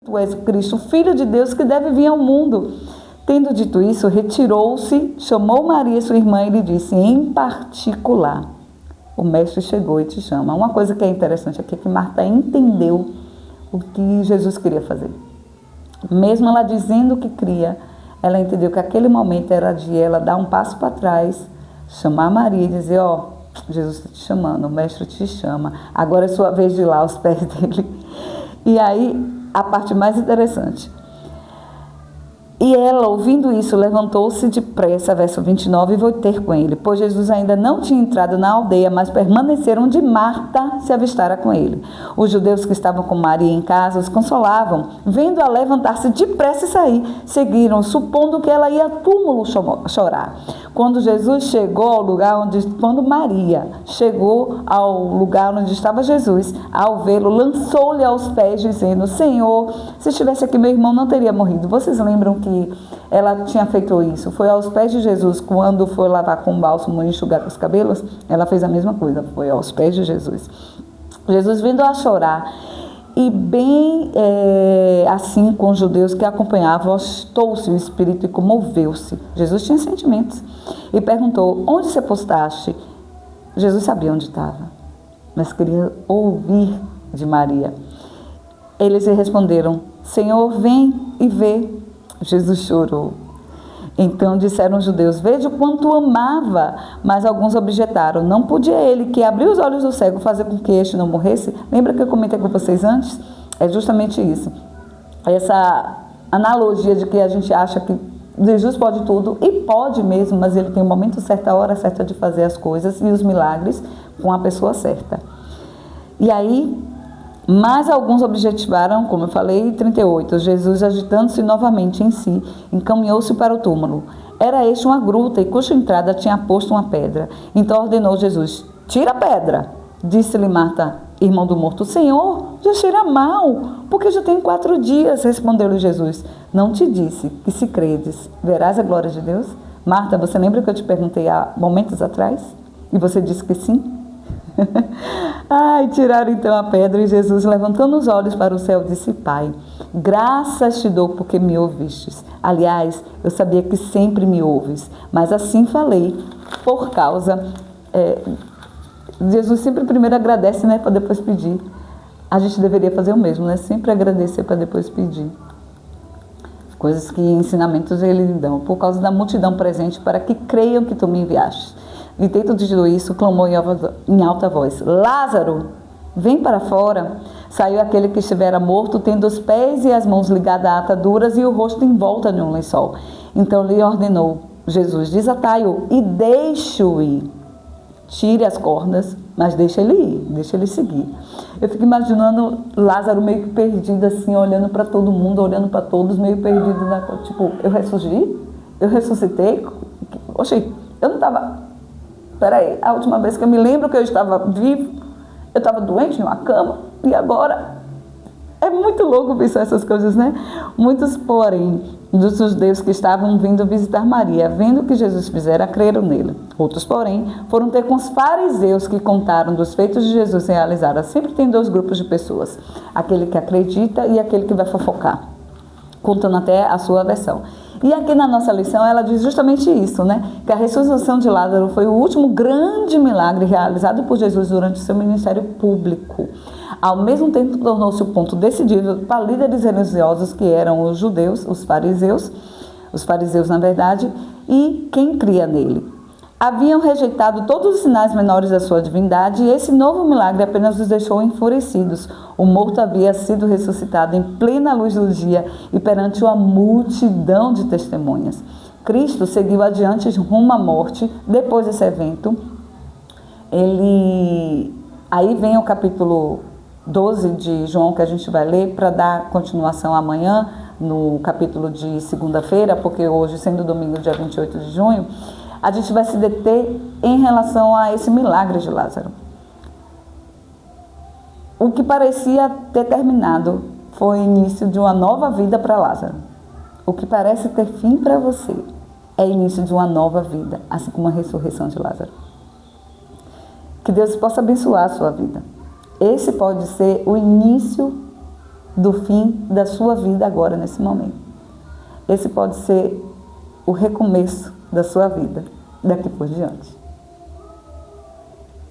Tu és o Cristo, o Filho de Deus que deve vir ao mundo. Tendo dito isso, retirou-se, chamou Maria, sua irmã, e lhe disse, em particular, o mestre chegou e te chama. Uma coisa que é interessante aqui é que Marta entendeu o que Jesus queria fazer. Mesmo ela dizendo que cria, ela entendeu que aquele momento era de ela dar um passo para trás, chamar Maria e dizer, Jesus está te chamando, o mestre te chama, agora é sua vez de ir lá aos pés dele. E aí, a parte mais interessante. E ela, ouvindo isso, levantou-se depressa, verso 29, e foi ter com ele, pois Jesus ainda não tinha entrado na aldeia, mas permaneceram onde Marta se avistara com ele. Os judeus que estavam com Maria em casa os consolavam, vendo-a levantar-se depressa e sair, seguiram, supondo que ela ia ao túmulo chorar. Quando Maria chegou ao lugar onde estava Jesus, ao vê-lo, lançou-lhe aos pés, dizendo, Senhor, se estivesse aqui meu irmão não teria morrido. Vocês lembram que ela tinha feito isso? Foi aos pés de Jesus, quando foi lavar com bálsamo e enxugar os cabelos, ela fez a mesma coisa, foi aos pés de Jesus. Jesus vindo a chorar, e bem assim com os judeus que acompanhavam, assustou-se o espírito e comoveu-se. Jesus tinha sentimentos. E perguntou, onde se apostaste? Jesus sabia onde estava, mas queria ouvir de Maria. Eles lhe responderam, Senhor, vem e vê. Jesus chorou. Então disseram os judeus, veja o quanto o amava. Mas alguns objetaram, não podia ele, que abriu os olhos do cego, fazer com que este não morresse? Lembra que eu comentei com vocês antes? É justamente isso. Essa analogia de que a gente acha que Jesus pode tudo, e pode mesmo, mas ele tem o momento certo, a hora certa de fazer as coisas e os milagres com a pessoa certa. E aí, mas alguns objetivaram, como eu falei, 38, Jesus agitando-se novamente em si, encaminhou-se para o túmulo. Era este uma gruta, e cuja entrada tinha posto uma pedra. Então ordenou Jesus, tira a pedra. Disse-lhe Marta, irmão do morto, Senhor, já cheira mal, porque já tem 4 dias. Respondeu-lhe Jesus, não te disse que se credes, verás a glória de Deus? Marta, você lembra que eu te perguntei há momentos atrás? E você disse que sim? Tiraram então a pedra, e Jesus, levantando os olhos para o céu, disse, Pai, graças te dou porque me ouvistes. Aliás, eu sabia que sempre me ouves, mas assim falei por causa... Jesus sempre primeiro agradece, né, para depois pedir. A gente deveria fazer o mesmo, né? Sempre agradecer para depois pedir. Coisas que ensinamentos ele dão, por causa da multidão presente, para que creiam que tu me enviaste. E tendo dito isso, clamou em alta voz, Lázaro, vem para fora. Saiu aquele que estivera morto, tendo os pés e as mãos ligadas a ataduras e o rosto em volta de um lençol. Então lhe ordenou Jesus, desatai-o e deixe-o ir. Tire as cordas, mas deixa ele ir, deixa ele seguir. Eu fico imaginando Lázaro meio que perdido assim, olhando para todo mundo, olhando para todos, meio perdido, tipo, eu ressurgi? Eu ressuscitei? Oxi, eu não estava... Peraí, a última vez que eu me lembro que eu estava vivo, eu estava doente numa cama, e agora... É muito louco pensar essas coisas, né? Muitos, porém, dos judeus que estavam vindo visitar Maria, vendo o que Jesus fizera, creram nele. Outros, porém, foram ter com os fariseus que contaram dos feitos de Jesus realizados. Sempre tem 2 grupos de pessoas, aquele que acredita e aquele que vai fofocar, contando até a sua versão. E aqui na nossa lição ela diz justamente isso, né? Que a ressurreição de Lázaro foi o último grande milagre realizado por Jesus durante o seu ministério público. Ao mesmo tempo tornou-se o ponto decidido para líderes religiosos que eram os judeus, os fariseus na verdade, e quem cria nele. Haviam rejeitado todos os sinais menores da sua divindade e esse novo milagre apenas os deixou enfurecidos. O morto havia sido ressuscitado em plena luz do dia e perante uma multidão de testemunhas. Cristo seguiu adiante rumo à morte. Depois desse evento, aí vem o capítulo 12 de João, que a gente vai ler para dar continuação amanhã, no capítulo de segunda-feira, porque hoje, sendo domingo, dia 28 de junho, a gente vai se deter em relação a esse milagre de Lázaro. O que parecia ter terminado foi o início de uma nova vida para Lázaro. O que parece ter fim para você é o início de uma nova vida, assim como a ressurreição de Lázaro. Que Deus possa abençoar a sua vida. Esse pode ser o início do fim da sua vida agora, nesse momento. Esse pode ser o recomeço da sua vida daqui por diante.